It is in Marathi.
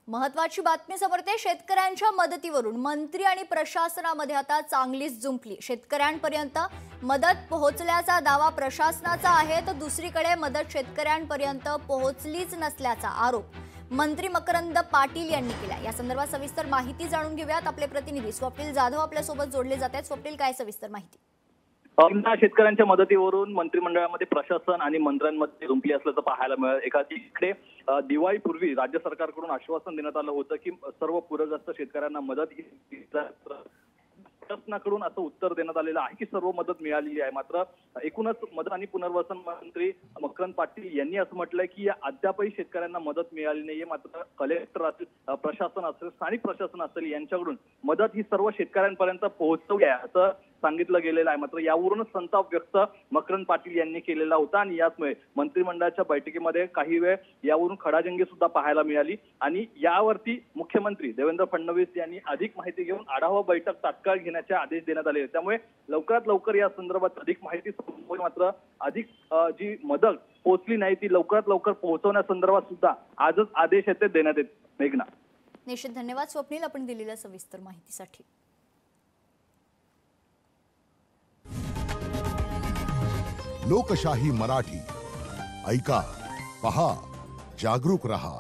महत्वाची बातमी समोरते शेतकऱ्यांच्या मदतीवरून मंत्री आणि प्रशासनामध्ये आता चांगलीच जुंपली। शेतकऱ्यांपर्यंत मदत पोहोचल्याचा दावा प्रशासनाचा आहे, तर दुसरीकडे मदत शेतकऱ्यांपर्यंत पोहोचलीच नसल्याचा आरोप मंत्री मकरंद पाटील यांनी केला। या संदर्भात सविस्तर माहिती जाणून घेऊयात। आपले प्रतिनिधी स्वप्नील जाधव आपल्या सोबत जोडले जात आहेत। स्वप्नील, काय सविस्तर माहिती? शेतकऱ्यांच्या मदतीवरून मंत्रिमंडळामध्ये प्रशासन आणि मंत्र्यांमध्ये जुंपली असल्याचं पाहायला मिळालं। एकाकडे दिवाळीपूर्वी राज्य सरकारकडून आश्वासन देण्यात आलं होतं की सर्व पूरग्रस्त शेतकऱ्यांना मदत शासनाकडून असं उत्तर देण्यात आलेलं आहे की सर्व मदत मिळालेली आहे। मात्र एकूणच मदत आणि पुनर्वसन मंत्री मकरंद पाटील यांनी असं म्हटलंय की अद्यापही शेतकऱ्यांना मदत मिळाली नाहीये। मात्र कलेक्टर असेल, प्रशासन असेल, स्थानिक प्रशासन असेल यांच्याकडून मदत ही सर्व शेतकऱ्यांपर्यंत पोहोचवली आहे असं सांगितलं गेलेलं आहे। मात्र यावरूनच संताप व्यक्त मकरंद पाटील यांनी केलेला होता आणि याचमुळे मंत्रिमंडळाच्या बैठकीमध्ये काही वेळ यावरून खडाजंगी सुद्धा पाहायला मिळाली आणि यावरती मुख्यमंत्री देवेंद्र फडणवीस यांनी अधिक माहिती घेऊन आढावा बैठक तात्काळ घेण्याचे आदेश देण्यात आले। त्यामुळे लवकरात लवकर या संदर्भात अधिक माहिती समोर, मात्र अधिक जी मदत पोहोचली नाही ती लवकरात लवकर पोहोचवण्यासंदर्भात सुद्धा आजच आदेश येते देण्यात येत। मेघना, निश्चित धन्यवाद स्वप्नील, आपण दिलेल्या सविस्तर माहितीसाठी। लोकशाही मराठी ऐका, पहा, जागरूक रहा।